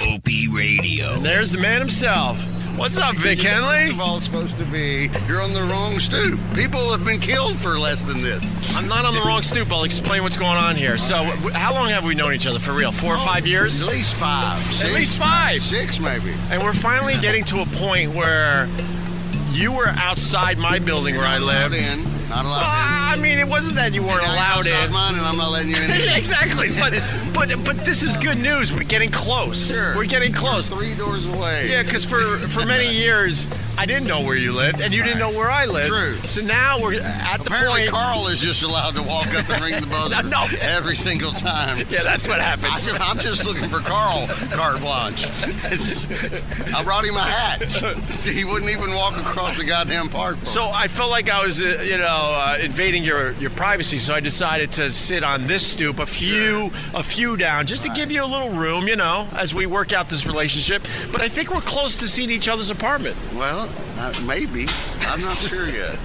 Opie Radio. And there's the man himself. What's up, Vic Henley? First of all, it's supposed to be, you're on the wrong stoop. People have been killed for less than this. I'm not on the wrong stoop. I'll explain what's going on here. So, how long have we known each other for real? 4 or 5 years? At least 5. 6, At least 5. 6, maybe. And we're finally getting to a point where you were outside my building where I lived. Not allowed in. I mean, it wasn't that you weren't allowed in. Mine and I'm not letting you in. Exactly, but this is good news. We're getting close. Sure. We're getting close. We're 3 doors away. Yeah, because for many years I didn't know where you lived, and you didn't know where I lived. True. So now we're at the Apparently point. Carl is just allowed to walk up and ring the buzzer No. every single time. Yeah, that's what happens. I'm just looking for Carl carte blanche. I brought him a hat. He wouldn't even walk across the goddamn park. So I felt like I was, invading your privacy. So I decided to sit on this stoop, a few down, just to give you a little room, as we work out this relationship. But I think we're close to seeing each other's apartment. Well, maybe. I'm not sure yet.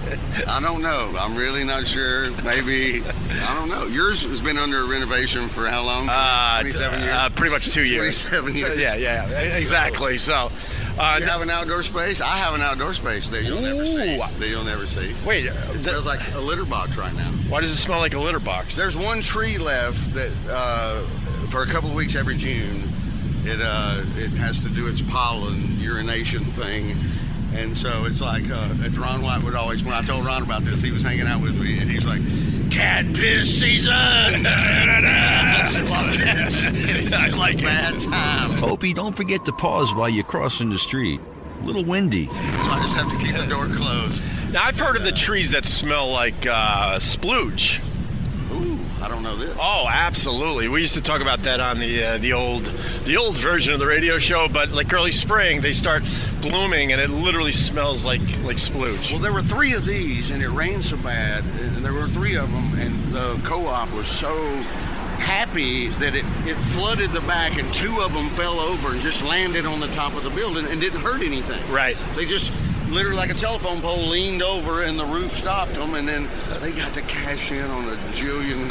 I don't know. I'm really not sure. Maybe. I don't know. Yours has been under renovation for how long? 27 years? Pretty much 2 years. 27 years. Yeah, exactly. So, you have an outdoor space? I have an outdoor space that you'll never see. Wait. It smells like a litter box right now. Why does it smell like a litter box? There's one tree left that for a couple of weeks every June, it has to do its pollen urination thing. And so it's like, as Ron White would always, when I told Ron about this, he was hanging out with me, and he's like, cat piss season! I love it. I like bad time. Opie, don't forget to pause while you're crossing the street. A little windy. So I just have to keep the door closed. Now, I've heard of the trees that smell like splooge. Ooh, I don't know this. Oh, absolutely. We used to talk about that on the old version of the radio show, but like early spring, they start blooming, and it literally smells like splooge. Well, there were 3 of these, and it rained so bad, and there were 3 of them, and the co-op was so happy that it flooded the back, and 2 of them fell over and just landed on the top of the building and didn't hurt anything. Right. They just literally like a telephone pole leaned over and the roof stopped them, and then they got to cash in on $1 jillion.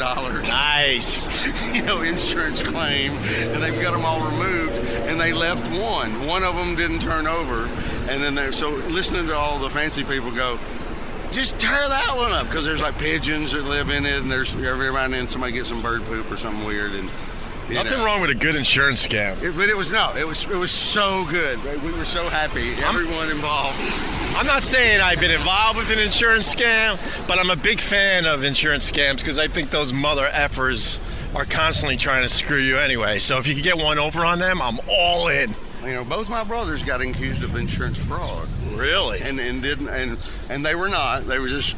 Nice. Insurance claim, and they've got them all removed, and they left one. One of them didn't turn over, and then so listening to all the fancy people go, just tear that one up, because there's like pigeons that live in it, and there's every now and then somebody gets some bird poop or something weird, and nothing wrong with a good insurance scam. But it was so good. We were so happy. Everyone involved. I'm not saying I've been involved with an insurance scam, but I'm a big fan of insurance scams because I think those mother effers are constantly trying to screw you anyway. So if you can get one over on them, I'm all in. Both my brothers got accused of insurance fraud. Really? And didn't and they were not. They were just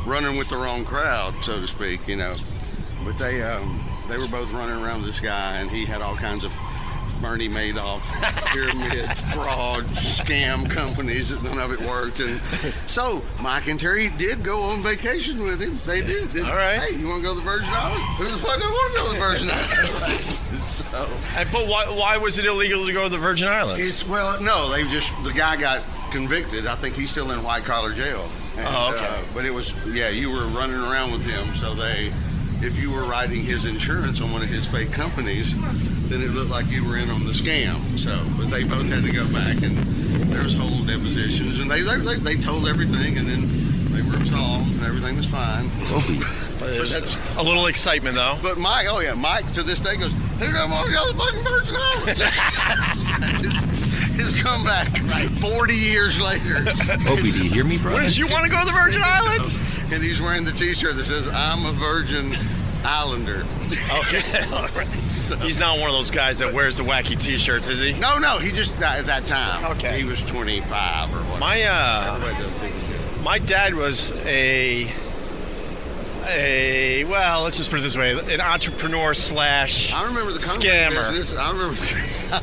running with the wrong crowd, so to speak. But they were both running around this guy, and he had all kinds of Bernie Madoff pyramid fraud scam companies that none of it worked. And so Mike and Terry did go on vacation with him. They did. All right. Hey, you want to go to the Virgin Islands? Who the fuck don't want to go to the Virgin Islands? But why was it illegal to go to the Virgin Islands? The guy got convicted. I think he's still in white collar jail. And, okay. But it was, you were running around with him, so if you were writing his insurance on one of his fake companies, then it looked like you were in on the scam. But they both had to go back, and there was whole depositions, and they told everything, and then they were absolved, and everything was fine. But that's a little excitement, though. But Mike to this day goes, who doesn't want to go to the fucking Virgin Islands? That's his comeback 40 years later. Opie, do you hear me, bro? Did you want to go to the Virgin Islands? And he's wearing the t-shirt that says, I'm a Virgin Islander. Okay. So, he's not one of those guys that wears the wacky t-shirts, is he? No, he just, at that time. Okay. He was 25 or what. My dad was let's just put it this way, an entrepreneur / I remember the concrete scammer. Business. I remember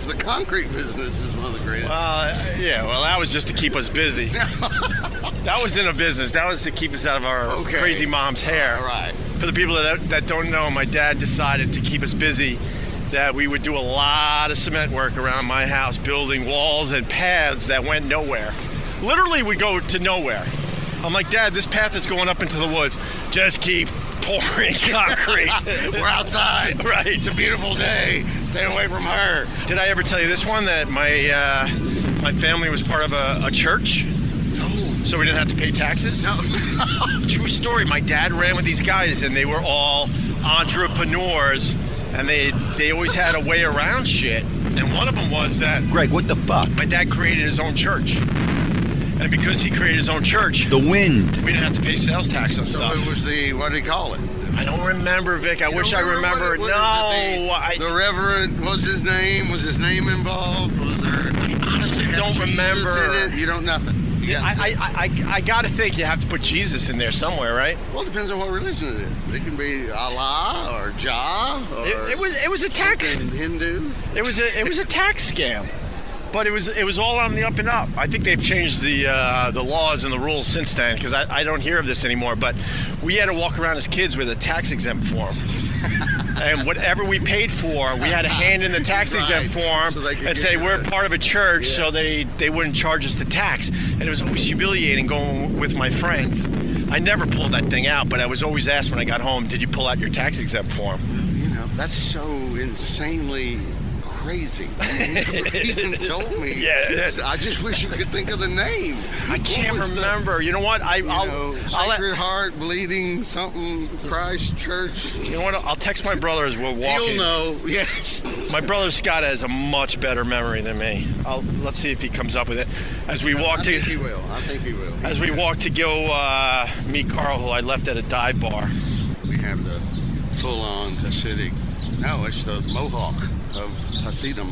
the concrete business is one of the greatest. That was just to keep us busy. That wasn't a business. That was to keep us out of our crazy mom's hair. All right. For the people that don't know, my dad decided to keep us busy that we would do a lot of cement work around my house, building walls and paths that went nowhere. Literally, we go to nowhere. I'm like, Dad, this path is going up into the woods. Just keep pouring concrete. We're outside. Right. It's a beautiful day. Stay away from her. Did I ever tell you this one, that my family was part of a church? No. So we didn't have to pay taxes? No. True story. My dad ran with these guys, and they were all entrepreneurs, and they always had a way around shit. And one of them was that Greg, what the fuck? my dad created his own church. And because he created his own church, The wind. we didn't have to pay sales tax on So stuff. it was what do you call it? I don't remember, Vic. I wish I remembered. The Reverend, was his name? Was his name involved? Was there? I honestly don't Jesus remember. in it? You don't nothing. You got nothing. I gotta think you have to put Jesus in there somewhere, right? Well, it depends on what religion it is. It can be Allah or Jah or It was a tax. Hindu. It was a tax scam. But it was all on the up and up. I think they've changed the laws and the rules since then, because I don't hear of this anymore. But we had to walk around as kids with a tax exempt form. And whatever we paid for, we had to hand in the tax exempt form So they could and get say your- we're part of a church, Yeah. so they wouldn't charge us the tax. And it was always humiliating going with my friends. I never pulled that thing out, but I was always asked when I got home, did you pull out your tax exempt form? You know, that's so insanely crazy. You even told me. Yeah. I just wish you could think of the name. I can't What was the- remember. You know what? I'll Sacred Heart, Bleeding something, Christ Church. you know what? I'll text my brother as we're walking. He'll know. Yes. My brother Scott has a much better memory than me. Let's see if he comes up with it. As we walk I to think he will. I think he will. as we walk to go meet Carl, who I left at a dive bar. We have the full-on Hasidic. No, it's the Mohawk of Hasidim.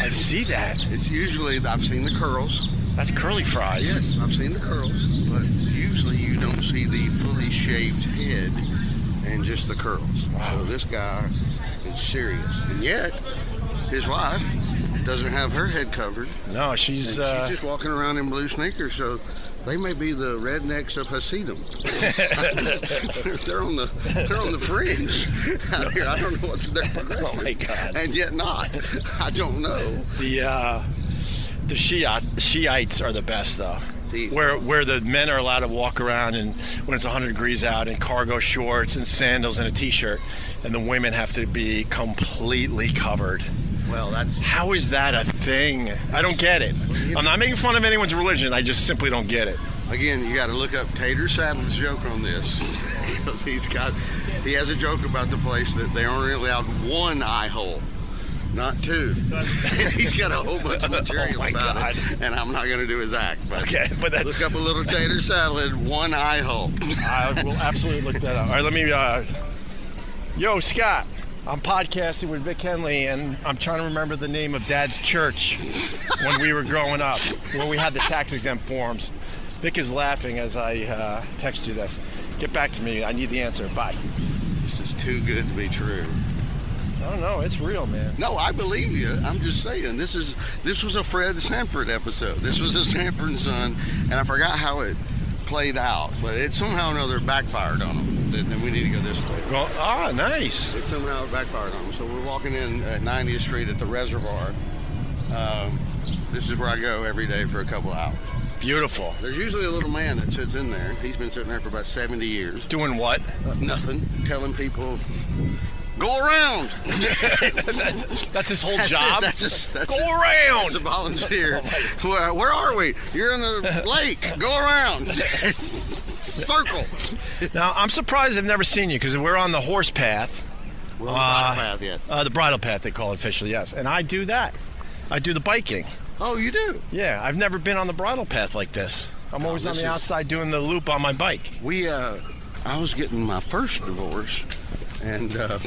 I see that. It's usually, I've seen the curls. That's curly fries. Yes, I've seen the curls, but usually you don't see the fully shaved head and just the curls. So this guy is serious. And yet, his wife doesn't have her head covered. No, she's And she's just walking around in blue sneakers, so they may be the rednecks of Hasidim. they're on the fringe out here. I don't know what's their progressive. Oh my God. And yet not. I don't know. the Shiites are the best though. The- Where the men are allowed to walk around and when it's 100 degrees out in cargo shorts and sandals and a t-shirt, and the women have to be completely covered. Well, that's How is that a thing? I don't get it. I'm not making fun of anyone's religion. I just simply don't get it. again. You got to look up Tater Saddle's joke on this because he has a joke about the place that they only allowed one eye hole, not two. He's got a whole bunch of material Oh my about God. it, and I'm not going to do his act. But Okay, but that's... look up a little Tater Saddle and one eye hole. I will absolutely look that up. All right, let me... Yo, Scott. I'm podcasting with Vic Henley, and I'm trying to remember the name of Dad's church when we were growing up, where we had the tax-exempt forms. Vic is laughing as I text you this. Get back to me. I need the answer. Bye. This is too good to be true. I don't know. It's real, man. No, I believe you. I'm just saying, this was a Fred Sanford episode. This was a Sanford and Son, and I forgot how it played out, but it somehow or another backfired on them. Then we need to go this way. Nice. It somehow backfired on them. So we're walking in at 90th Street at the Reservoir. This is where I go every day for a couple hours. Beautiful. There's usually a little man that sits in there. He's been sitting there for about 70 years. Doing what? Nothing. Telling people, go around. That's his whole That's job? it. That's Go it. around. It's a volunteer. Where are we? You're in the lake. Go around. Circle. Now, I'm surprised I've never seen you because we're on the horse path. We're on the bridle path yet. The bridle path, they call it officially, yes. And I do that. I do the biking. Oh, you do? Yeah, I've never been on the bridle path like this. I'm always on this the is- outside doing the loop on my bike. I was getting my first divorce, and there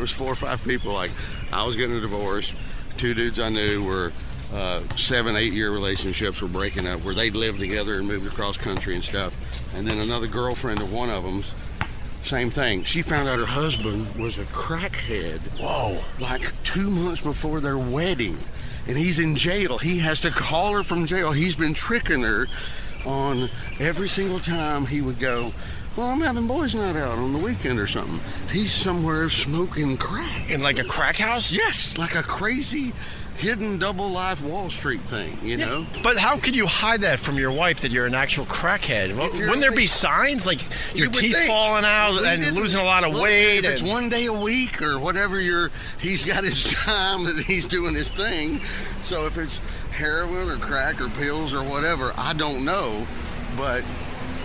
was 4 or 5 people. Like, I was getting a divorce. 2 dudes I knew were 7-8 year relationships were breaking up, where they'd lived together and moved across country and stuff. And then another girlfriend of one of them's, same thing. She found out her husband was a crackhead. Whoa. Like 2 months before their wedding, and he's in jail. He has to call her from jail. He's been tricking her on every single time he would go, Well, I'm having boys' night out on the weekend or something. He's somewhere smoking crack. In like a crack house? Yes, like a crazy hidden double life Wall Street thing, you know? But how could you hide that from your wife that you're an actual crackhead? Wouldn't there be signs like your teeth falling out and losing a lot of weight? If it's one day a week or whatever, he's got his time that he's doing his thing. So if it's heroin or crack or pills or whatever, I don't know. But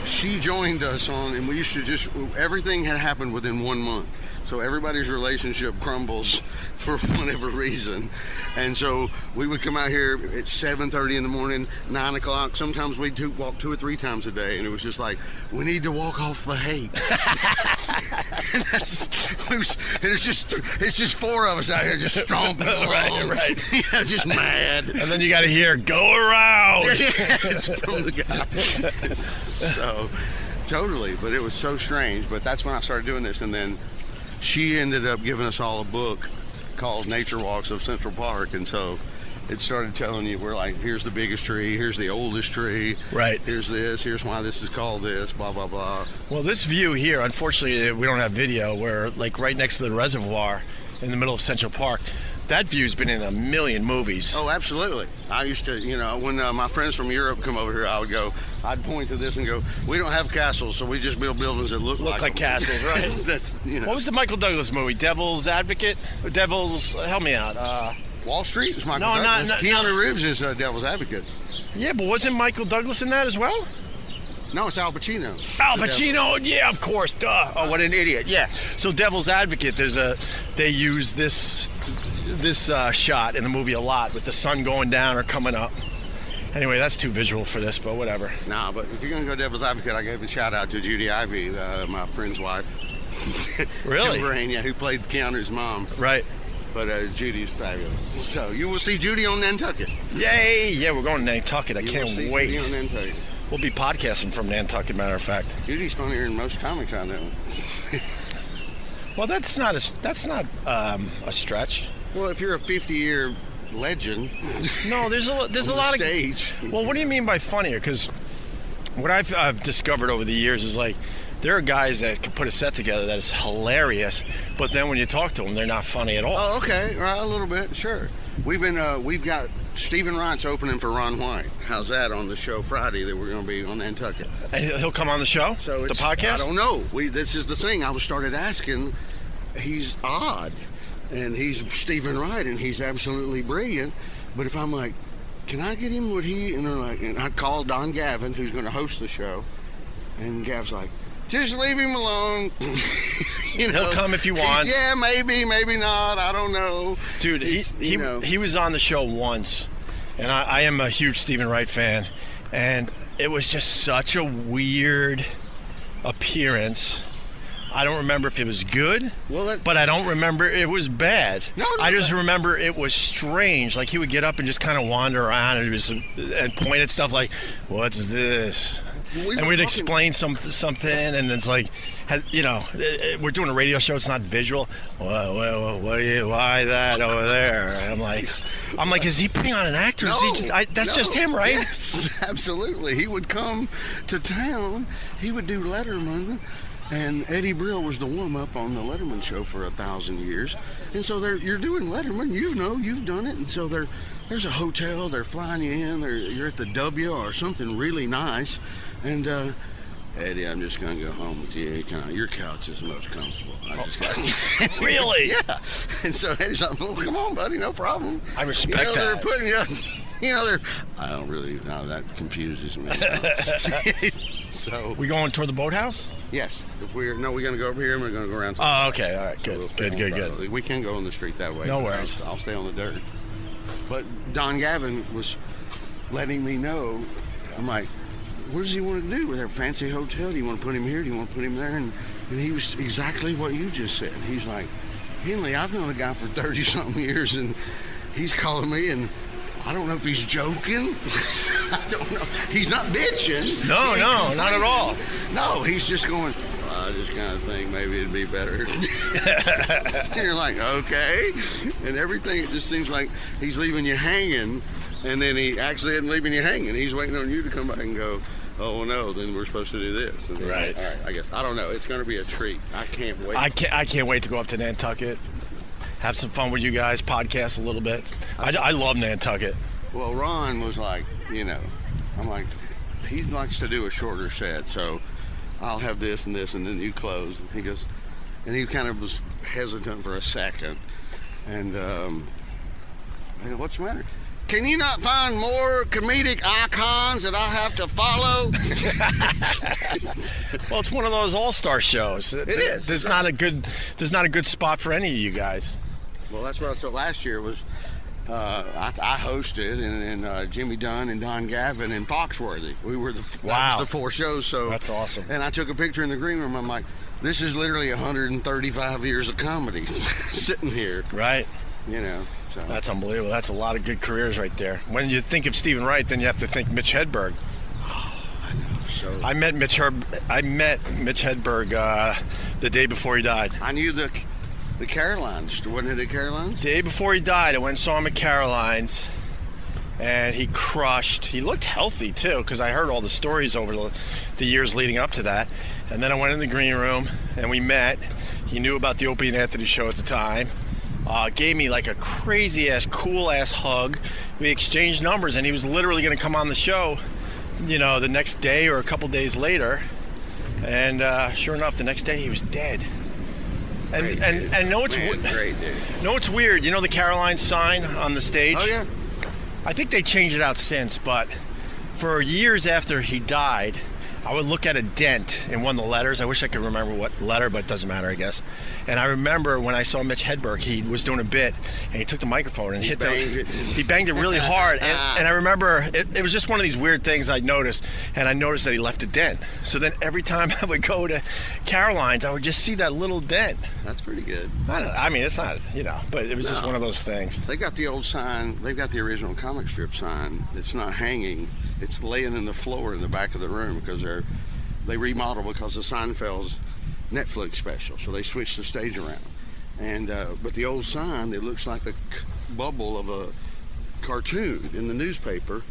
she joined us and we used to everything had happened within 1 month. So everybody's relationship crumbles for whatever reason. And so we would come out here at 7:30 in the morning, 9 o'clock. Sometimes we'd walk 2 or 3 times a day. And it was just like, we need to walk off the hate. It's just 4 of us out here just stomping along. Right. Just mad. And then you got to hear, go around. It's from the guy. So, totally. But it was so strange. But that's when I started doing this. And then she ended up giving us all a book called Nature Walks of Central Park, and so it started telling you, we're like, here's the biggest tree, here's the oldest tree, right? Here's this, here's why this is called this, blah, blah, blah. Well, this view here, unfortunately, we don't have video. We're like right next to the reservoir in the middle of Central Park. That view's been in a million movies. Oh, absolutely. I used to, when my friends from Europe come over here, I'd point to this and go, we don't have castles, so we just build buildings that look like castles, right? That's, What was the Michael Douglas movie? Devil's Advocate? Help me out. Wall Street is Michael Douglas. Keanu Reeves is Devil's Advocate. Yeah, but wasn't Michael Douglas in that as well? No, it's Al Pacino. Al Pacino, yeah, of course, duh. Oh, what an idiot. Yeah. So Devil's Advocate, they use this shot in the movie a lot with the sun going down or coming up. Anyway, that's too visual for this, but whatever. Nah, but if you're going to go Devil's Advocate, I gave a shout out to Judy Ivey, my friend's wife. Really? Timberane, yeah, who played Keanu's mom. Right. But Judy's fabulous. So you will see Judy on Nantucket. Yay! Yeah, we're going to Nantucket. I can't wait. Judy on Nantucket. We'll be podcasting from Nantucket, matter of fact. Judy's funnier than most comics I know. Well, that's not a stretch. Well, if you're a 50-year legend, no, there's a lot of stage. Well, what do you mean by funnier? Because what I've discovered over the years is like there are guys that can put a set together that is hilarious, but then when you talk to them, they're not funny at all. Oh, okay, right, a little bit, sure. We've got Stephen Wright's opening for Ron White. How's that on the show Friday that we're going to be on Nantucket? And he'll come on the show? So the podcast? I don't know. This is the thing. I started asking. He's odd, and he's Stephen Wright, and he's absolutely brilliant. But if I'm like, can I get him? And I called Don Gavin, who's going to host the show, and Gav's like, just leave him alone. He'll come if he wants. Yeah, maybe not. I don't know. Dude, he was on the show once, and I am a huge Stephen Wright fan, and it was just such a weird appearance. I don't remember if it was good, but I don't remember it was bad. No, I just remember it was strange. Like he would get up and just kind of wander around and point at stuff like, "What's this?" And we'd explain something, and it's like, we're doing a radio show. It's not visual. Well, why that over there? And I'm like, is he putting on an actor? That's just him, right? Yes, absolutely. He would come to town. He would do Letterman. And Eddie Brill was the warm-up on the Letterman show for 1,000 years. And so you're doing Letterman, you've done it. And so there's a hotel, they're flying you in, you're at the W or something really nice. And, Eddie, I'm just going to go home with you. Your couch is the most comfortable. Really? Yeah. And so Eddie's like, well, come on, buddy, no problem. I respect that. They're putting you I don't really know, that confuses me. So we going toward the boathouse? Yes. We're going to go over here and we're going to go around. Oh, okay. All right. Good. Good. We can go on the street that way. No worries. I'll stay on the dirt. But Don Gavin was letting me know. I'm like, what does he want to do with that fancy hotel? Do you want to put him here? Do you want to put him there? And he was exactly what you just said. He's like, Henley, I've known a guy for 30-something years, and he's calling me, and I don't know if he's joking. I don't know. He's not bitching. No, not at all. No, he's just going, I just kind of think maybe it'd be better. And you're like, okay. And everything, it just seems like he's leaving you hanging, and then he actually isn't leaving you hanging. He's waiting on you to come back and go, oh no, then we're supposed to do this. And then, Right. All right. I guess I don't know. It's going to be a treat. I can't wait. I can't wait to go up to Nantucket, have some fun with you guys, podcast a little bit. I love Nantucket. Well, Ron was like, I'm like, he likes to do a shorter set, so I'll have this and this, and then you close. And he goes, and he kind of was hesitant for a second, and I go, what's the matter? Can you not find more comedic icons that I have to follow? Well, it's one of those all-star shows. It is. There's not a good spot for any of you guys. Well, that's what I thought last year was. I hosted, and Jimmy Dunn and Don Gavin and Foxworthy. We were that was the 4 shows. So that's awesome. And I took a picture in the green room. I'm like, this is literally 135 years of comedy sitting here. Right. So. That's unbelievable. That's a lot of good careers right there. When you think of Stephen Wright, then you have to think Mitch Hedberg. Oh, I know. So I met Mitch Hedberg the day before he died. I knew the Carolines. Wasn't it at Carolines? Day before he died, I went and saw him at Carolines, and he crushed. He looked healthy, too, because I heard all the stories over the years leading up to that. And then I went in the green room, and we met. He knew about the Opie and Anthony show at the time. Gave me like a crazy-ass, cool-ass hug. We exchanged numbers, and he was literally going to come on the show, the next day or a couple days later. And sure enough, the next day he was dead. And know it's great dude. Know it's weird. You know the Caroline sign on the stage? Oh yeah. I think they changed it out since, but for years after he died, I would look at a dent in one of the letters. I wish I could remember what letter, but it doesn't matter, I guess. And I remember when I saw Mitch Hedberg, he was doing a bit, and he took the microphone and he banged it really hard. And I remember it was just one of these weird things I'd noticed, and I noticed that he left a dent. So then every time I would go to Caroline's, I would just see that little dent. That's pretty good. I mean, it's not, but it was just one of those things. They got the old sign. They've got the original comic strip sign. It's not hanging. It's laying in the floor in the back of the room because they remodel because of Seinfeld's Netflix special. So they switched the stage around. And but the old sign, it looks like the bubble of a cartoon in the newspaper.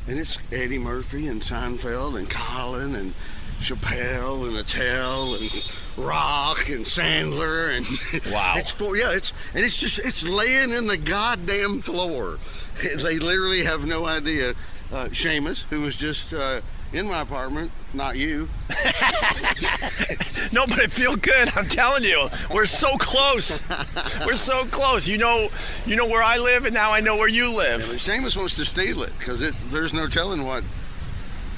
And it's Eddie Murphy and Seinfeld and Colin and Chappelle and Attell and Rock and Sandler and wow. It's laying in the goddamn floor. They literally have no idea. Seamus, who was just in my apartment, not you. No, but I feel good. I'm telling you, we're so close. We're so close. You know where I live, and now I know where you live. Yeah, but Seamus wants to steal it because there's no telling what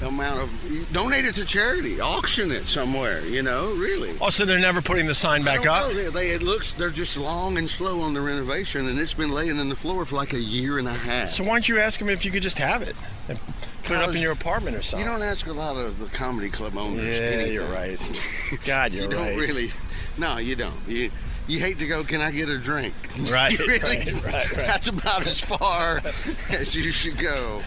amount of. Donate it to charity, auction it somewhere. Really. Oh, so they're never putting the sign back up? They're just long and slow on the renovation, and it's been laying in the floor for like a year and a half. So why don't you ask them if you could just have it and put it up in your apartment or something? You don't ask a lot of the comedy club owners. Yeah, anything. You're right. God, you're you right. Don't really. No, you don't. You hate to go, can I get a drink? Right, really, right. That's about as far as you should go.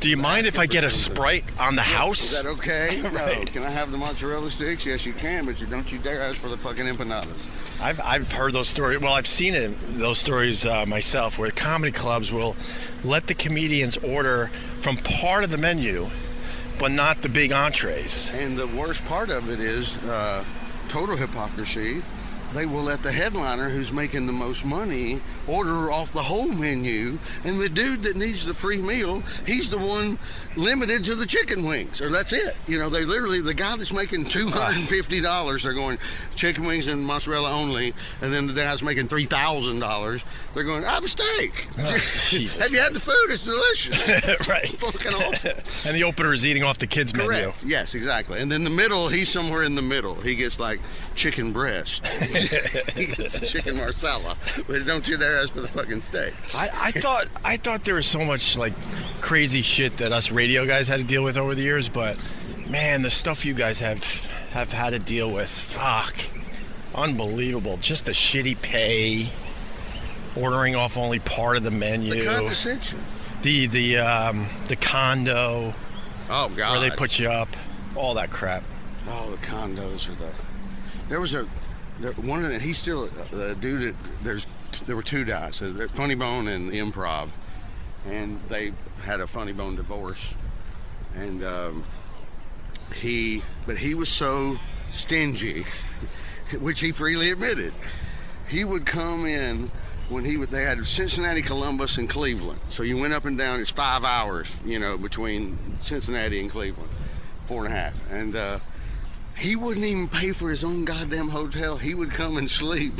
Do you mind if I get a Sprite on the house? Is that okay? Right. No. Can I have the mozzarella sticks? Yes, you can, but don't you dare ask for the fucking empanadas. I've heard those stories. Well, I've seen those stories myself, where comedy clubs will let the comedians order from part of the menu, but not the big entrees. And the worst part of it is total hypocrisy. They will let the headliner, who's making the most money, order off the whole menu, and the dude that needs the free meal, he's the one limited to the chicken wings, or that's it. They literally, the guy that's making $250, they're going chicken wings and mozzarella only, and then the guy's making $3,000, they're going, I have a steak. Have you had the food? It's delicious. Right. Fucking awful. And the opener is eating off the kids' menu. Correct. Yes, exactly. And then the middle, he's somewhere in the middle. He gets like chicken breast. He gets chicken marsala. But don't you dare ask for the fucking steak. I thought there was so much like crazy shit that us radio guys had to deal with over the years, but man, the stuff you guys have had to deal with, fuck, unbelievable. Just the shitty pay, ordering off only part of the menu, the condescension, the condo, oh god, where they put you up, all that crap. Oh, the condos are there was one of them. He's still a dude. There were two guys, Funny Bone and Improv, and they had a Funny Bone divorce, and But he was so stingy, which he freely admitted. He would come in when they had Cincinnati, Columbus, and Cleveland. So you went up and down. It's 5 hours, between Cincinnati and Cleveland, 4.5. And he wouldn't even pay for his own goddamn hotel. He would come and sleep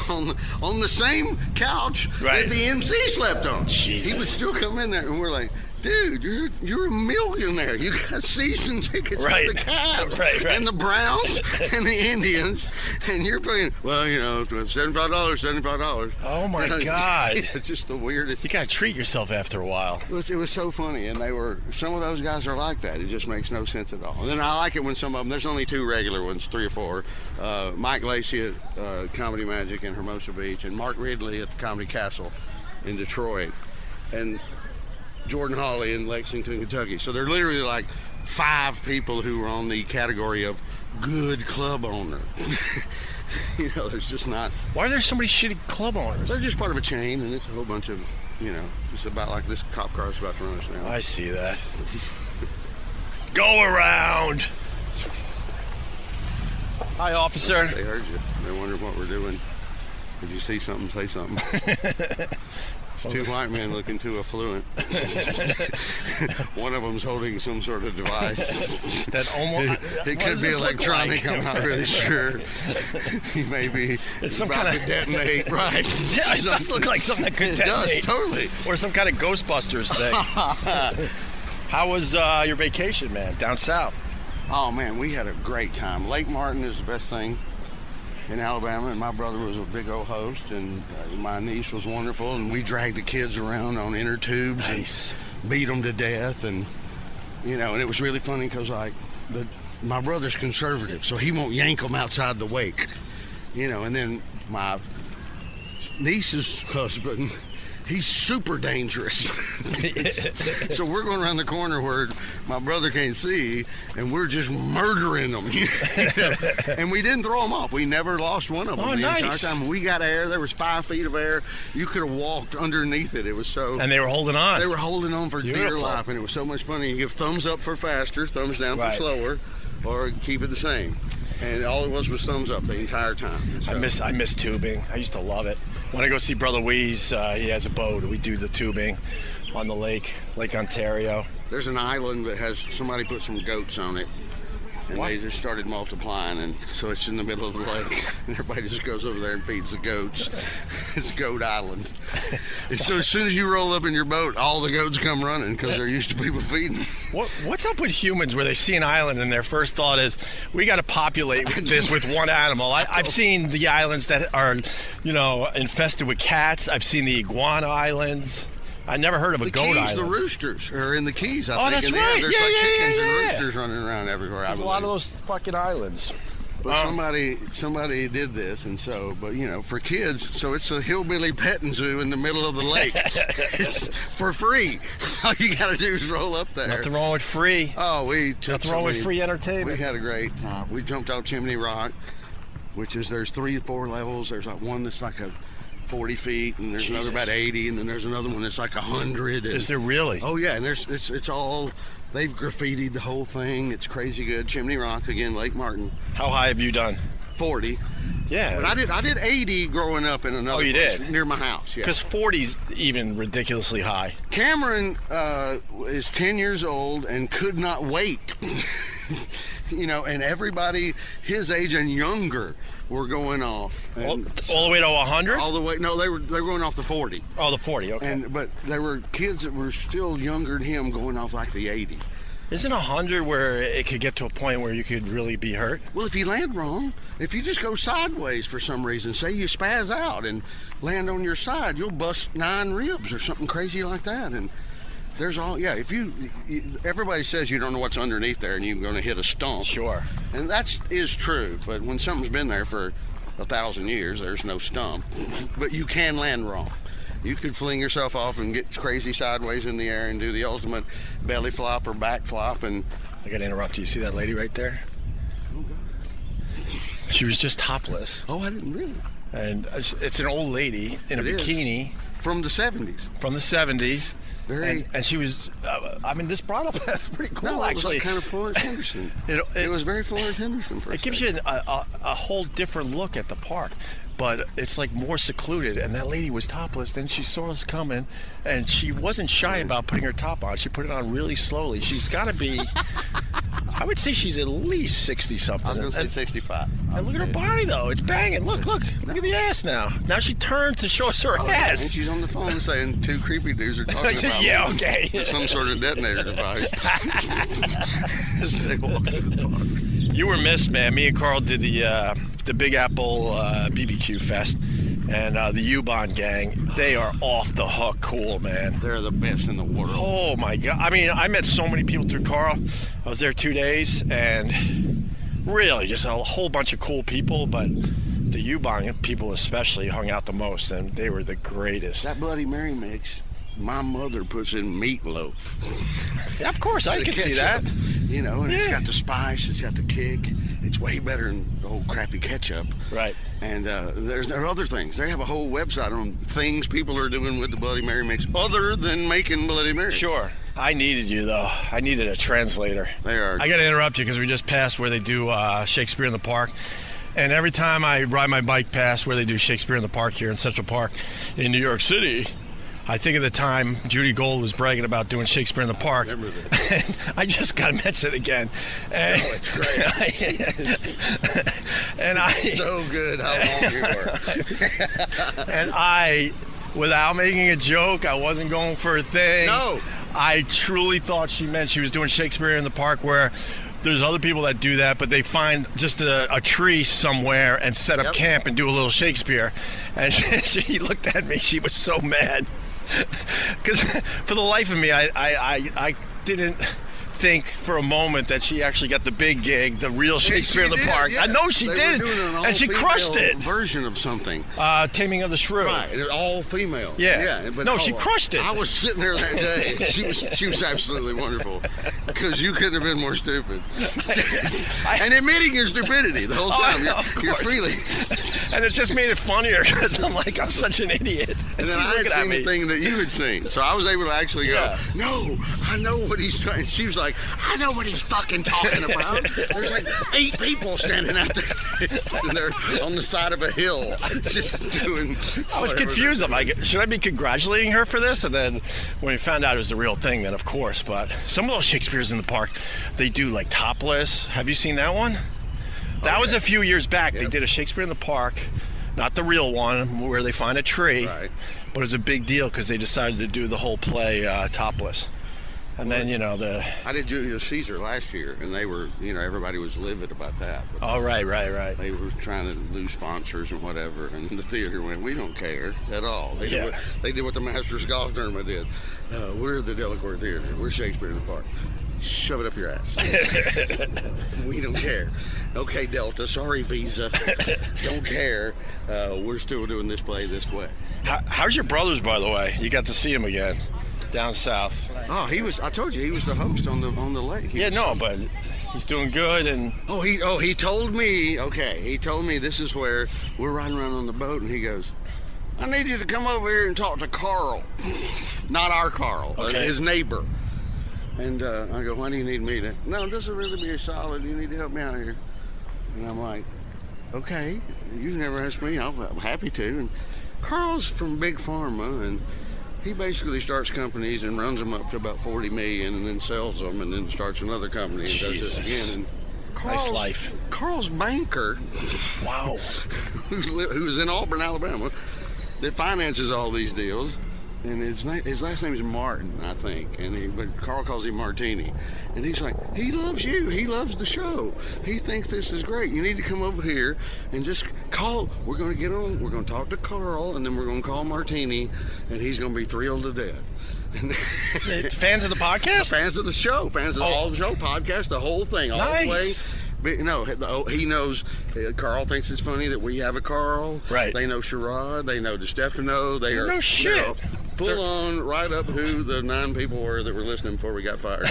on the same couch that the MC slept on. Jesus. He would still come in there, and we're like, dude, you're a millionaire. You got season tickets to the Cavs and the Browns and the Indians, and you're paying, $75. Oh, my God. It's just the weirdest. You got to treat yourself after a while. It was so funny, and some of those guys are like that. It just makes no sense at all. And then I like it when some of them, there's only 2 regular ones, 3 or 4. Mike Lacey at Comedy Magic in Hermosa Beach, and Mark Ridley at the Comedy Castle in Detroit. And Jordan Hawley in Lexington, Kentucky. So they're literally like 5 people who are on the category of good club owner. There's just not. Why are there so many shitty club owners? They're just part of a chain, and it's a whole bunch of, it's about like this cop car is about to run us now. I see that. Go around. Hi, officer. They heard you. They wondered what we're doing. If you see something, say something. 2 white men looking too affluent. One of them's holding some sort of device. That almost. It could be electronic. Like? I'm not really sure. He may be. It's some about kind of to detonate. Right. Yeah, it does look like something that could detonate. It does totally. Or some kind of Ghostbusters thing. How was your vacation, man? Down south. Oh man, we had a great time. Lake Martin is the best thing in Alabama, and my brother was a big old host, and my niece was wonderful, and we dragged the kids around on inner tubes and beat them to death, and and it was really funny because my brother's conservative, so he won't yank them outside the wake, and then my niece's husband, he's super dangerous. So we're going around the corner where my brother can't see, and we're just murdering them. And we didn't throw them off. We never lost one of them the entire time. We got air. There was 5 feet of air. You could have walked underneath it. It was so. And they were holding on. They were holding on for dear life, and it was so much fun. You give thumbs up for faster, thumbs down for slower, or keep it the same. And all it was thumbs up the entire time. So. I miss tubing. I used to love it. When I go see Brother Ruiz, he has a boat. We do the tubing on the Lake Ontario. There's an island that has somebody put some goats on it, and they just started multiplying, and so it's in the middle of the lake, and everybody just goes over there and feeds the goats. It's Goat Island. And so as soon as you roll up in your boat, all the goats come running because they're used to people feeding. What's up with humans where they see an island and their first thought is, we got to populate this with one animal? I've seen the islands that are, infested with cats. I've seen the iguana islands. I never heard of a goat island. The roosters are in the Keys, I think. That's right. There's chickens and roosters running around everywhere. There's a lot of those fucking islands. But somebody did this, and so, for kids, so it's a hillbilly petting zoo in the middle of the lake. It's for free. All you got to do is roll up there. Nothing wrong with free. Oh, nothing wrong with free entertainment. We had a great time. We jumped off Chimney Rock, there's 3 or 4 levels. There's like one that's like 40 feet, and there's another about 80, and then there's another one that's like 100. Is there really? Oh yeah, and it's all, they've graffitied the whole thing. It's crazy good. Chimney Rock again, Lake Martin. How high have you done? 40. Yeah. But I did 80 growing up in another place near my house. Yeah. Because 40's even ridiculously high. Cameron is 10 years old and could not wait. And everybody his age and younger were going off. All the way to 100? All the way. No, they were going off the 40. Oh, the 40. Okay. But there were kids that were still younger than him going off like the 80. Isn't 100 where it could get to a point where you could really be hurt? Well, if you land wrong, if you just go sideways for some reason, say you spaz out and land on your side, you'll bust 9 ribs or something crazy like that. And there's everybody says you don't know what's underneath there and you're going to hit a stump. Sure. And that is true, but when something's been there for 1,000 years, there's no stump. But you can land wrong. You could fling yourself off and get crazy sideways in the air and do the ultimate belly flop or back flop. And I got to interrupt you. See that lady right there? Oh, God. She was just topless. Oh, I didn't really. And it's an old lady in a bikini. from the 70s. From the 70s. Very. And she was, this brought up, that's pretty cool, No, it was actually. like kind of Florence Henderson. It was very Florence Henderson for a It gives you a whole different look at the park, but it's like more secluded. And that lady was topless. Then she saw us coming, and she wasn't shy about putting her top on. She put it on really slowly. She's got to be, I would say she's at least 60-something. I was going to say 65. And look at her body, though. It's banging. Look at the ass now. Now she turned to show us her ass. And she's on the phone saying 2 creepy dudes are talking about Yeah, okay. some sort of detonator device. As they walk through the park. You were missed, man. Me and Carl did the Big Apple BBQ Fest, and the U-Bahn gang. They are off the hook cool, man. They're the best in the world. Oh my God! I met so many people through Carl. I was there 2 days, and really just a whole bunch of cool people. But the U-Bahn people especially hung out the most, and they were the greatest. That Bloody Mary mix, my mother puts in meatloaf. Yeah, of course, I can see that. You know, and it's got the spice, it's got the kick. It's way better than old crappy ketchup. Right. And there are other things. They have a whole website on things people are doing with the Bloody Mary mix other than making Bloody Mary. Sure. I needed you, though. I needed a translator. They are. I got to interrupt you because we just passed where they do Shakespeare in the Park. And every time I ride my bike past where they do Shakespeare in the Park here in Central Park in New York City, I think of the time Judy Gold was bragging about doing Shakespeare in the Park. I just got to mention it again. And, it's great. And it's so good how long you were. And without making a joke, I wasn't going for a thing. No. I truly thought she meant she was doing Shakespeare in the Park, where there's other people that do that, but they find just a tree somewhere and set up camp and do a little Shakespeare. And she looked at me. She was so mad. Because for the life of me, I didn't think for a moment that she actually got the big gig, the real Shakespeare in the Park. Yeah. I know she did, and she crushed it. Version of something. Taming of the Shrew. Right, all female. Yeah. But no, she crushed it. I was sitting there that day. She was absolutely wonderful because you couldn't have been more stupid. And admitting your stupidity the whole time. You're freely. And it just made it funnier because I'm like, I'm such an idiot. And then I had seen the thing that you had seen, so I was able to actually go, no, I know what he's trying. She was like, I know what he's fucking talking about. There's like 8 people standing out there, and they're on the side of a hill, just doing. I was confused. I'm like, should I be congratulating her for this? And then when we found out it was the real thing, then of course. But some of those Shakespeare's in the Park, they do like topless. Have you seen that one? That was a few years back. Yep. They did a Shakespeare in the Park, not the real one where they find a tree, but it was a big deal because they decided to do the whole play topless. And then, I did Julius Caesar last year, and they were, everybody was livid about that. Oh, right. They were trying to lose sponsors and whatever, and the theater went, we don't care at all. They did what the Masters Golf Tournament did. We're the Delacorte Theater. We're Shakespeare in the Park. Shove it up your ass. We don't care. Okay, Delta. Sorry, Visa. Don't care. We're still doing this play this way. How's your brothers, by the way? You got to see him again. Down south. Oh, I told you he was the host on the lake. But he's doing good. And he told me. Okay, he told me this is where we're riding around on the boat, and he goes, I need you to come over here and talk to Carl, not our Carl, his neighbor. And I go, why do you need me to? No, this will really be a solid. You need to help me out here. And I'm like, okay, you've never asked me. I'm happy to. And Carl's from Big Pharma, and he basically starts companies and runs them up to about 40 million and then sells them and then starts another company and does this again. And nice life. Carl's banker, wow, who's in Auburn, Alabama, that finances all these deals. And his last name is Martin, I think, but Carl calls him Martini. And he's like, he loves you. He loves the show. He thinks this is great. You need to come over here and just call. We're going to get on. We're going to talk to Carl, and then we're going to call Martini, and he's going to be thrilled to death. Fans of the podcast? Fans of the show. Fans of all the show podcast, the whole thing, all the way But, no, he knows. Carl thinks it's funny that we have a Carl. Right. They know Sherrod. They know DeStefano. They are no shit. Full on right up who the 9 people were that were listening before we got fired.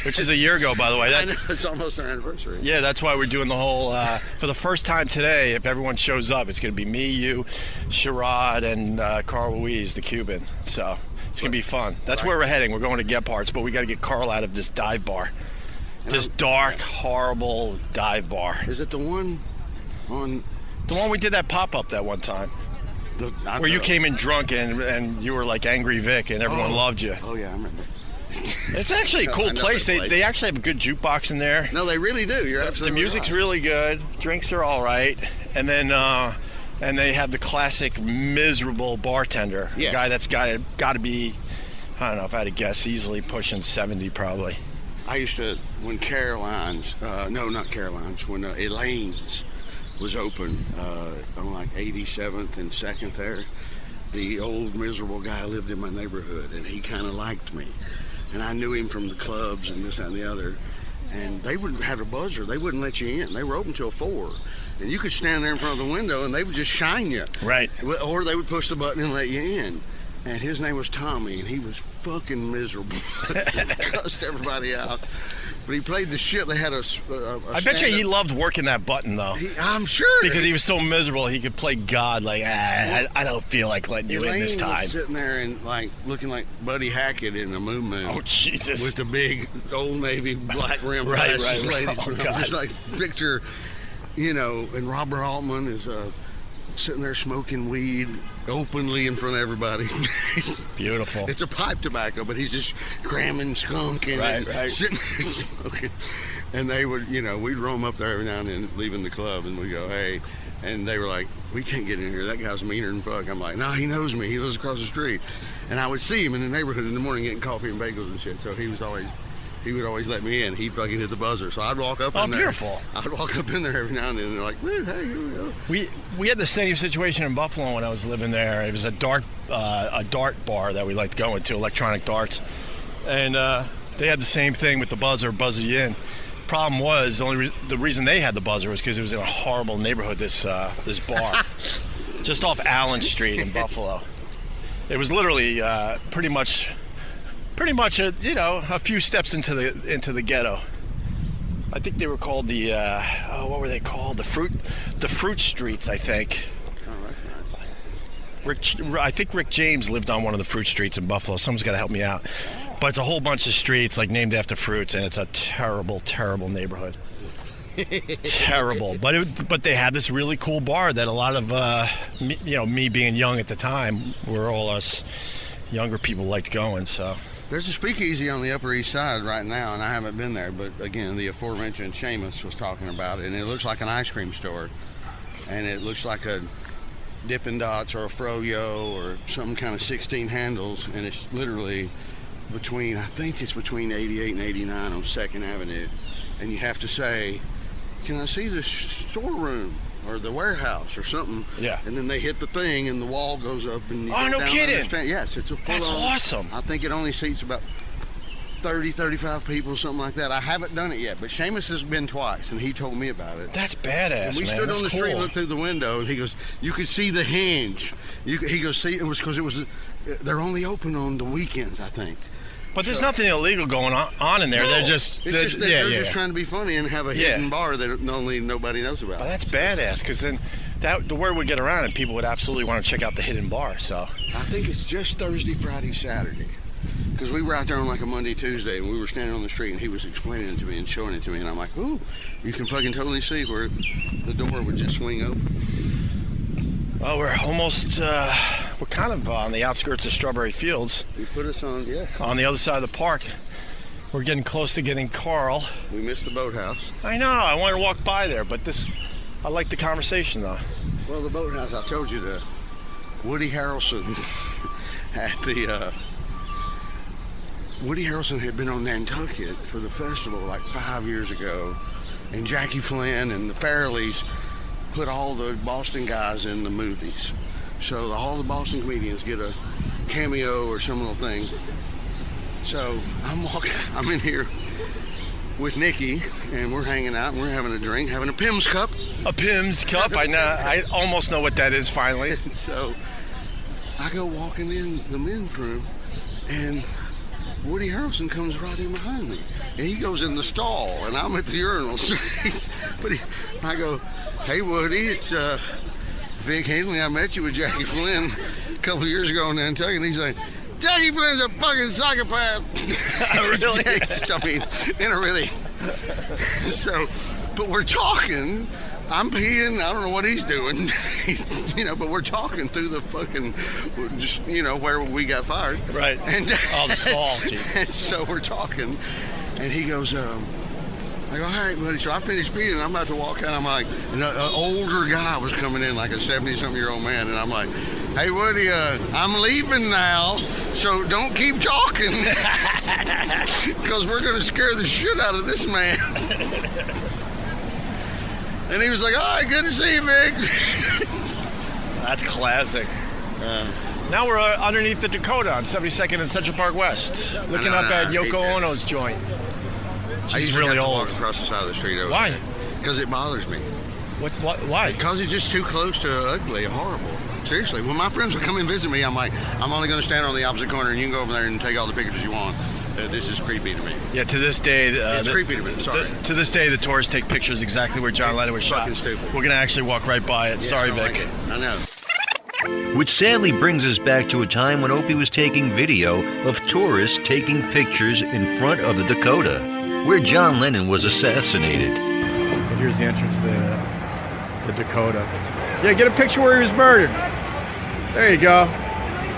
Which is a year ago, by the way. I know, it's almost our anniversary. Yeah, that's why we're doing the whole, for the first time today, if everyone shows up, it's going to be me, you, Sherrod, and Carl Ruiz, the Cuban. So it's going to be fun. That's where we're heading. We're going to Gebhards, but we got to get Carl out of this dive bar. This dark, horrible dive bar. Is it the one on... The one we did that pop-up that one time. Where you came in drunk and you were like Angry Vic and everyone loved you. Oh, yeah, I remember. It's actually a cool place. They actually have a good jukebox in there. No, they really do. You're absolutely The music's right. really good. Drinks are all right. And then and they have the classic miserable bartender. Yeah. The guy that's got to be, I don't know if I had to guess, easily pushing 70 probably. I used to, when Caroline's, no, not Caroline's, when Elaine's was open on like 87th and 2nd there, the old miserable guy lived in my neighborhood, and he kind of liked me. And I knew him from the clubs and this, that, and the other. And they would have a buzzer. They wouldn't let you in. They were open till 4. And you could stand there in front of the window, and they would just shine you. Right. Or they would push the button and let you in. And his name was Tommy, and he was fucking miserable. Cussed everybody out. But he played the shit. They had a I bet you he loved working that button, though. I'm sure. Because he was so miserable, he could play God like, I don't feel like letting you in this time. Was sitting there and like looking like Buddy Hackett in a Moon. Oh, Jesus. With the big Old Navy black rim right. ladies. Oh, God. Just like picture, and Robert Altman is sitting there smoking weed openly in front of everybody. Beautiful. It's a pipe tobacco, but he's just cramming skunk and sitting there smoking. And they would, we'd roam up there every now and then, leaving the club, and we go, hey. And they were like, we can't get in here. That guy's meaner than fuck. I'm like, no, he knows me. He lives across the street. And I would see him in the neighborhood in the morning getting coffee and bagels and shit. So he would always let me in. He'd fucking hit the buzzer. So I'd walk up in there. Oh, beautiful. I'd walk up in there every now and then, and they're like, hey, here we go. We had the same situation in Buffalo when I was living there. It was a dart bar that we liked going to, electronic darts. And they had the same thing with the buzzer you in. Problem was, the reason they had the buzzer was because it was in a horrible neighborhood, this bar. Just off Allen Street in Buffalo. It was literally pretty much a few steps into the ghetto. I think they were called what were they called? The fruit streets, I think. Oh, that's nice. I think Rick James lived on one of the fruit streets in Buffalo. Someone's got to help me out. But it's a whole bunch of streets like named after fruits, and it's a terrible, terrible neighborhood. Terrible. But they had this really cool bar that a lot of me being young at the time, where all us younger people liked going. So. There's a speakeasy on the Upper East Side right now, and I haven't been there, but again, the aforementioned Seamus was talking about it, and it looks like an ice cream store, and it looks like a Dippin' Dots or a Froyo or some kind of 16 handles, and it's literally between 88 and 89 on 2nd Avenue, and you have to say, can I see the storeroom or the warehouse or something? Yeah. And then they hit the thing and the wall goes up and you oh, no kidding. Yes, it's a full That's awesome. I think it only seats about 30, 35 people, something like that. I haven't done it yet, but Seamus has been twice, and he told me about it. That's badass, and we man. stood That's on the cool. street, looked through the window, and he goes, you could see the hinge. He goes, see, it was because they're only open on the weekends, I think. But there's nothing illegal going on in there. No, They're just just trying to be funny and have a hidden bar that only nobody knows about. But that's badass, because then the word would get around and people would absolutely want to check out the hidden bar. So I think it's just Thursday, Friday, Saturday, because we were out there on like a Monday, Tuesday, and we were standing on the street, and he was explaining it to me and showing it to me, and I'm like, ooh, you can fucking totally see where the door would just swing open. Well, we're almost, we're kind of on the outskirts of Strawberry Fields. You put us on, yes. On the other side of the park. We're getting close to getting Carl. We missed the boathouse. I know, I wanted to walk by there, but I like the conversation, though. Well, the boathouse, I told you, the Woody Harrelson Woody Harrelson had been on Nantucket for the festival like 5 years ago, and Jackie Flynn and the Farrellys put all the Boston guys in the movies. So all the Boston comedians get a cameo or some little thing. So I'm in here, with Nikki, and we're hanging out, and we're having a drink, having a Pimm's cup. A Pimm's cup? I almost know what that is, finally. So I go walking in the men's room, and Woody Harrelson comes right in behind me, and he goes in the stall, and I'm at the urinal. I go, "Hey, Woody, it's Vic Henley. I met you with Jackie Flynn a couple of years ago in Nantucket." And he's like, "Jackie Flynn's a fucking psychopath." Really? I mean, in a really. So, but we're talking. I'm peeing. I don't know what he's doing. But we're talking through the fucking, just, where we got fired. Right. And the stall. Jesus. And so we're talking, and he goes, I go, "All right, buddy." So I finished peeing, and I'm about to walk out. I'm like, an older guy was coming in, like a 70-something-year-old man, and I'm like, "Hey, Woody, I'm leaving now, so don't keep talking, because we're going to scare the shit out of this man." And he was like, "All right, good to see you, Vic." That's classic. Now we're underneath the Dakota on 72nd and Central Park West, looking up at Yoko Ono's joint. She's really old. Walk across the side of the street over. Why? Because it bothers me. What? Why? Because it's just too close to ugly, horrible. Seriously, when my friends would come and visit me, I'm like, "I'm only going to stand on the opposite corner, and you can go over there and take all the pictures you want." This is creepy to me. Yeah, to this day, it's creepy to me. Sorry. To this day, the tourists take pictures exactly where John Lennon was shot. Fucking stupid. We're gonna actually walk right by it. Yeah, Sorry, I don't Vic. like it. I know. Which sadly brings us back to a time when Opie was taking video of tourists taking pictures in front of the Dakota, where John Lennon was assassinated. Here's the entrance to the Dakota. Yeah, get a picture where he was murdered. There you go.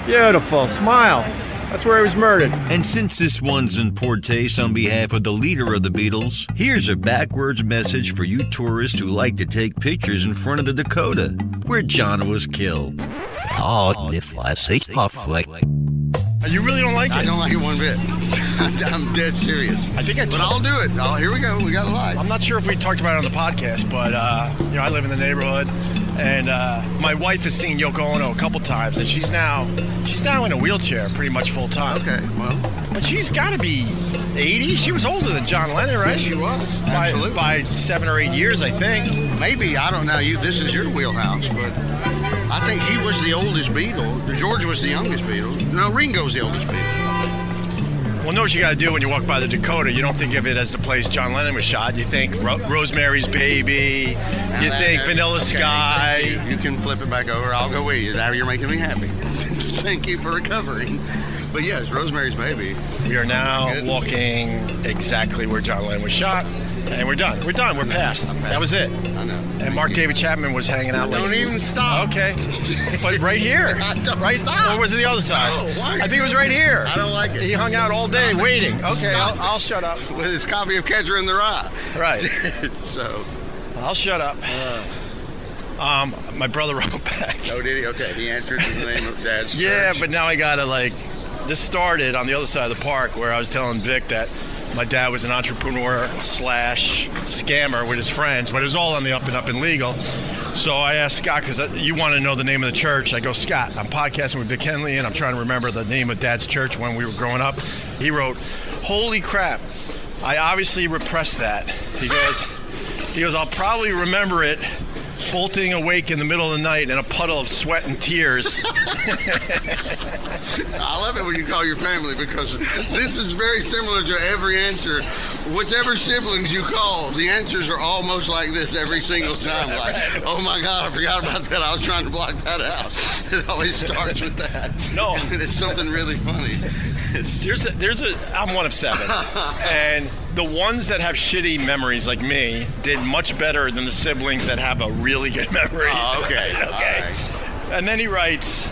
Beautiful. Smile. That's where he was murdered. And since this one's in poor taste on behalf of the leader of the Beatles, here's a backwards message for you tourists who like to take pictures in front of the Dakota, where John was killed. Oh, if I say perfect. You really don't like it? I don't like it one bit. I'm dead serious. I think But I'll do it. Here we go. We got a light. I'm not sure if we talked about it on the podcast, but I live in the neighborhood, and my wife has seen Yoko Ono a couple times, and she's now in a wheelchair pretty much full time. Okay, well. But she's got to be 80. She was older than John Lennon, right? Yes, she was. Absolutely. By 7 or 8 years, I think. Maybe. I don't know. This is your wheelhouse, but I think he was the oldest Beatle. George was the youngest Beatle. No, Ringo's the oldest Beatle. Well, know what you got to do when you walk by the Dakota. You don't think of it as the place John Lennon was shot. You think Rosemary's Baby. You think Vanilla Sky. You can flip it back over. I'll go with you. Now you're making me happy. Thank you for recovering. But yes, Rosemary's Baby. We are now walking exactly where John Lennon was shot, and we're done. We're done. We're past. That was it. I know. And Mark David Chapman was hanging out. Don't even stop. Okay. But right here. Right. Stop. Or was it the other side? No, I think it was right here. I don't like it. He hung out all day waiting. Okay, I'll shut up. With his copy of Catcher in the Rye. Right. So. I'll shut up. My brother wrote back. Oh, did he? Okay. He answered in the name of Dad's Yeah, church. but now I got to this started on the other side of the park where I was telling Vic that my dad was an entrepreneur / scammer with his friends, but it was all on the up and up and legal. So I asked Scott, because you want to know the name of the church. I go, "Scott, I'm podcasting with Vic Henley, and I'm trying to remember the name of Dad's church when we were growing up." He wrote, "Holy crap, I obviously repressed that." He goes, "I'll probably remember it bolting awake in the middle of the night in a puddle of sweat and tears." I love it when you call your family, because this is very similar to every answer. Whichever siblings you call, the answers are almost like this every single time. Like, "Oh my God, I forgot about that. I was trying to block that out." It always starts with that. No. And it's something really funny. I'm one of 7. And the ones that have shitty memories like me did much better than the siblings that have a really good memory. Oh, okay. Okay. All right. And then he writes,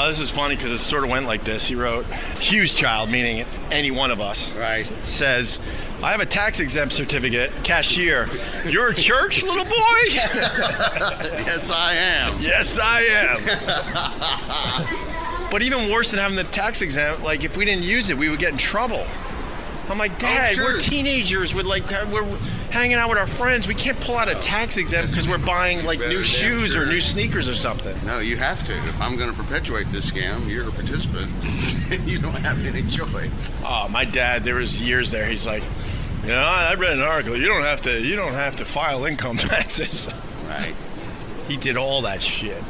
this is funny because it sort of went like this. He wrote, "Hugh's child," meaning any one of us, Right. says, "I have a tax exempt certificate, cashier. You're a church, little boy?" Yes, I am. Yes, I am. But even worse than having the tax exempt, if we didn't use it, we would get in trouble. I'm like, "Dad, sure. We're teenagers with we're hanging out with our friends. We can't pull out a tax exempt because we're buying new shoes or new sneakers or something." No, you have to. If I'm going to perpetuate this scam, you're a participant. You don't have any choice. Oh, my dad, there was years there. He's like, You know, I read an article. You don't have to file income taxes. Right. He did all that shit.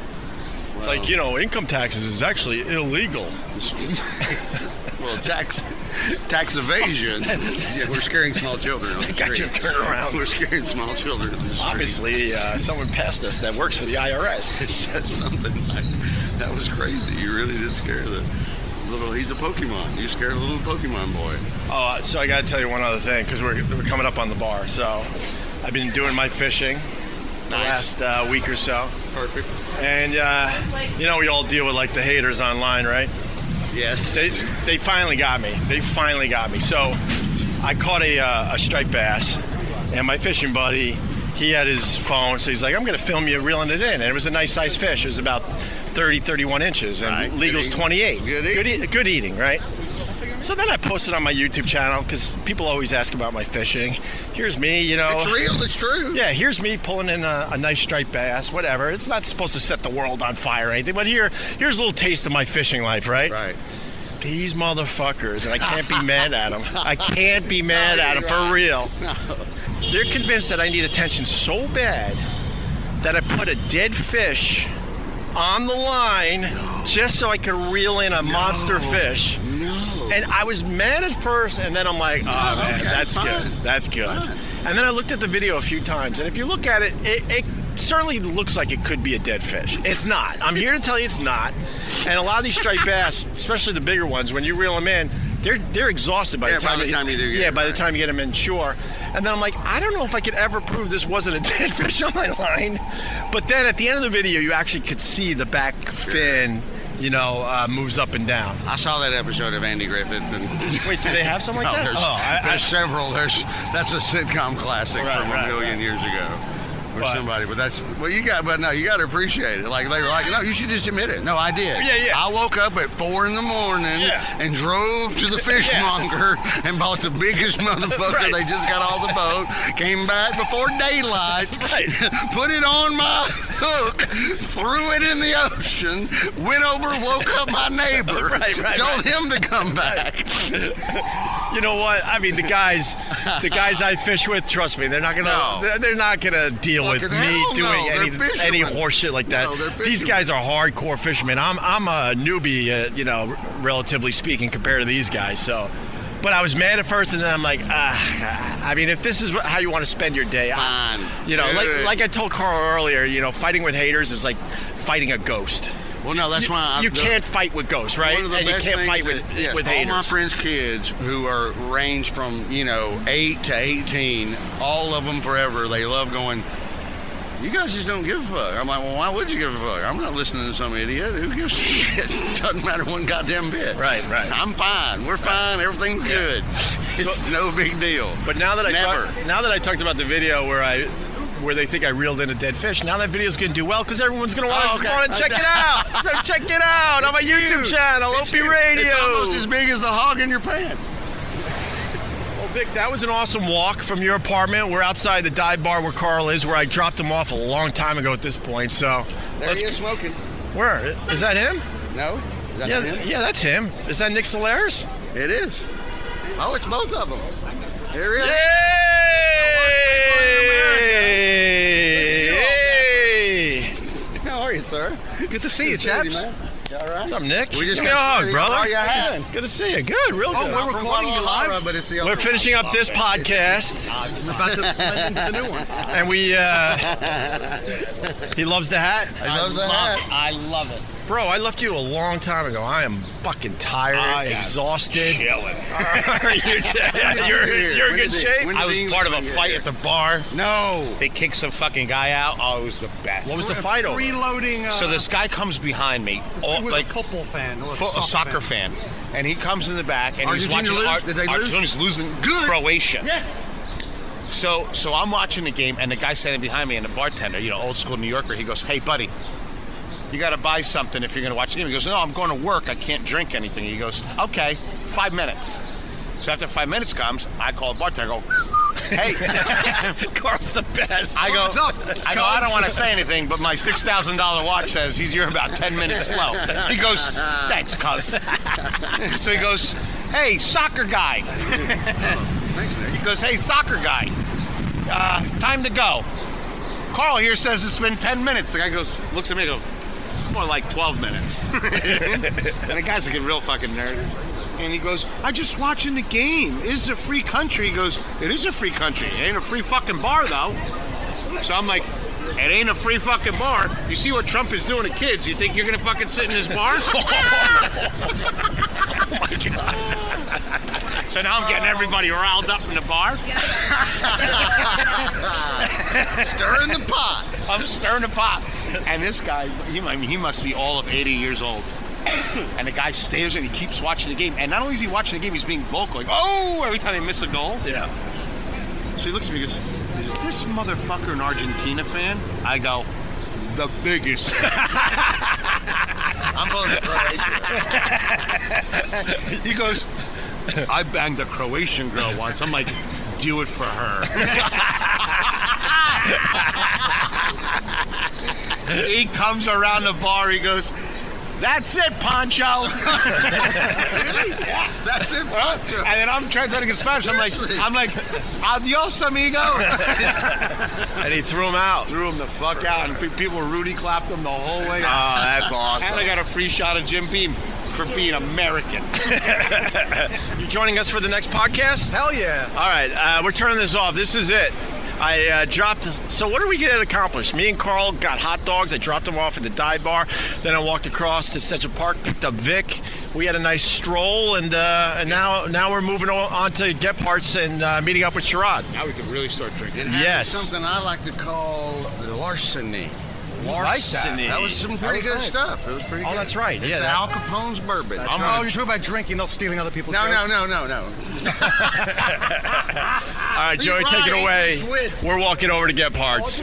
It's like, you know, income taxes is actually illegal. Well, tax evasion. Yeah, we're scaring small children on the The guy street. just turned around. We're scaring small children on the street. Obviously, someone passed us that works for the IRS. It said something like, that was crazy. You really did scare the little, he's a Pokemon. You scared a little Pokemon boy. Oh, so I got to tell you one other thing, because we're coming up on the bar. So I've been doing my fishing the last week or so. Perfect. And, you know, we all deal with, like, the haters online, right? Yes. They finally got me. So I caught a striped bass, and my fishing buddy, he had his phone, so he's like, I'm going to film you reeling it in. And it was a nice size fish. It was about 30, 31 inches, and Right. legal's 28. Good eating, right? So then I posted on my YouTube channel, because people always ask about my fishing. Here's me, you know. It's real. It's true. Yeah, here's me pulling in a nice striped bass, whatever. It's not supposed to set the world on fire or anything, but here's a little taste of my fishing life, right? Right. These motherfuckers, and I can't be mad at them. I can't be mad at them, for real. No. They're convinced that I need attention so bad that I put a dead fish on the line just so I could reel in a monster fish. No. And I was mad at first, and then I'm like, oh, man, okay, that's fine. good. That's good. Fine. And then I looked at the video a few times, and if you look at it, it certainly looks like it could be a dead fish. It's not. I'm here to tell you it's not. And a lot of these striped bass, especially the bigger ones, when you reel them in, they're exhausted by the time you do get it, by the right. time you get them in shore. And then I'm like, I don't know if I could ever prove this wasn't a dead fish on my line. But then at the end of the video, you actually could see the back fin, you know, moves up and down. I saw that episode of Andy Griffith's, and Wait, do they have something like that? There's several. That's a sitcom classic from a million years ago. Or somebody, but you got to appreciate it. Like, they were like, no, you should just admit it. No, I did. Yeah. I woke up at 4 a.m. and drove to the fishmonger and bought the biggest motherfucker. Right. They just got off the boat, came back before daylight, put it on my hook, threw it in the ocean, went over, woke up my neighbor, told him to come back. You know what? I mean, the guys I fish with, trust me, they're not gonna deal with me doing any horse shit like that. No, these guys are hardcore fishermen. I'm a newbie, you know, relatively speaking, compared to these guys. So, but I was mad at first, and then I'm like, I mean, if this is how you want to spend your day, Fine. You know, like I told Carl earlier, you know, fighting with haters is like fighting a ghost. Well, no, that's why you can't fight with ghosts, right? One of the and you best can't fight things with haters. All my friends' kids who are range from 8 to 18, all of them forever. They love going. You guys just don't give a fuck. I'm like, well, why would you give a fuck? I'm not listening to some idiot. Who gives a shit? Doesn't matter one goddamn bit. Right. I'm fine. We're fine. Everything's good. It's no big deal. But now that I talked about the video where they think I reeled in a dead fish, now that video's going to do well because everyone's going to want to check it out. So check it out on my YouTube channel, Opie Radio. It's almost as big as the hog in your pants. Well, Vic, that was an awesome walk from your apartment. We're outside the dive bar where Carl is, where I dropped him off a long time ago at this point. So There he is smoking. Where? Is that him? No? Is that him? Yeah, that's him. Is that Nick Salera's? It is. Oh, it's both of them. There he is. Hey! How are you, sir? Good to see you, chaps. All right. What's up, Nick? We just Give me a hug, brother. Oh, yeah. Good to see you. Good, real good. Oh, we're recording you live? But it's the We're finishing up this podcast, I'm about to get into the new one. and he loves the hat. I love the hat. I love it. Bro, I left you a long time ago. I am fucking tired, exhausted. Chilling. You're in good shape. I was part of a fight at the bar. No. They kicked some fucking guy out. Oh, it was the best. What was the fight over? Reloading. So this guy comes behind me, he was like a football fan. Or a soccer fan, and he comes in the back and Argentina he's lose? watching. Did they lose? Argentina's losing. Good. Croatia. Yes. So I'm watching the game, and the guy standing behind me, and the bartender, old school New Yorker, he goes, "Hey, buddy, you got to buy something if you're going to watch the game." He goes, "No, I'm going to work. I can't drink anything." He goes, "Okay, 5 minutes." So after 5 minutes comes, I call the bartender. I go, "Hey, Carl's the best. I don't want to say anything, but my $6,000 watch says you're about 10 minutes slow." He goes, "Thanks, cuz." So he goes, "Hey, soccer guy." Thanks, Nick. He goes, hey, soccer guy, time to go. Carl here says it's been 10 minutes. The guy goes, looks at me and goes, more like 12 minutes. And the guy's like a real fucking nerd. And he goes, I'm just watching the game. This is a free country. He goes, it is a free country. It ain't a free fucking bar, though. So I'm like, it ain't a free fucking bar. You see what Trump is doing to kids? You think you're going to fucking sit in his bar? Oh, my God. So now I'm getting everybody riled up in the bar. Stirring the pot. I'm stirring the pot. And this guy, he must be all of 80 years old. And the guy stares and he keeps watching the game. And not only is he watching the game, he's being vocal. Like, oh, every time they miss a goal. Yeah. So he looks at me and goes, is this motherfucker an Argentina fan? I go, the biggest. I'm going to Croatia. He goes, I banged a Croatian girl once. I'm like, do it for her. He comes around the bar. He goes, that's it, Poncho. Really? Yeah. That's it, Poncho. And then I'm translating in Spanish. I'm like, adios, amigo. And he threw him out. Threw him the fuck out. And people Rudy clapped him the whole way out. Oh, that's awesome. And I got a free shot of Jim Beam for being American. You joining us for the next podcast? Hell yeah. All right, we're turning this off. This is it. I dropped. So what did we get accomplished? Me and Carl got hot dogs. I dropped them off at the dive bar. Then I walked across to Central Park, picked up Vic. We had a nice stroll, and now we're moving on to Gebhards and meeting up with Sherrod. Now we can really start drinking. It had Yes. something I like to call larceny. Larceny. That was some pretty good stuff. It was pretty good. Oh, that's right. It's Yeah, Al Capone's bourbon. That's right. Oh, you're talking about drinking, not stealing other people's No. jokes? All right, Joey, take it away. We're walking over to Gebhards.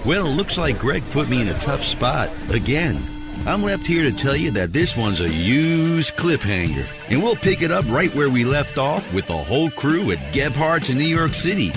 Well, looks like Greg put me in a tough spot again. I'm left here to tell you that this one's a used cliffhanger, and we'll pick it up right where we left off with the whole crew at Gebhards in New York City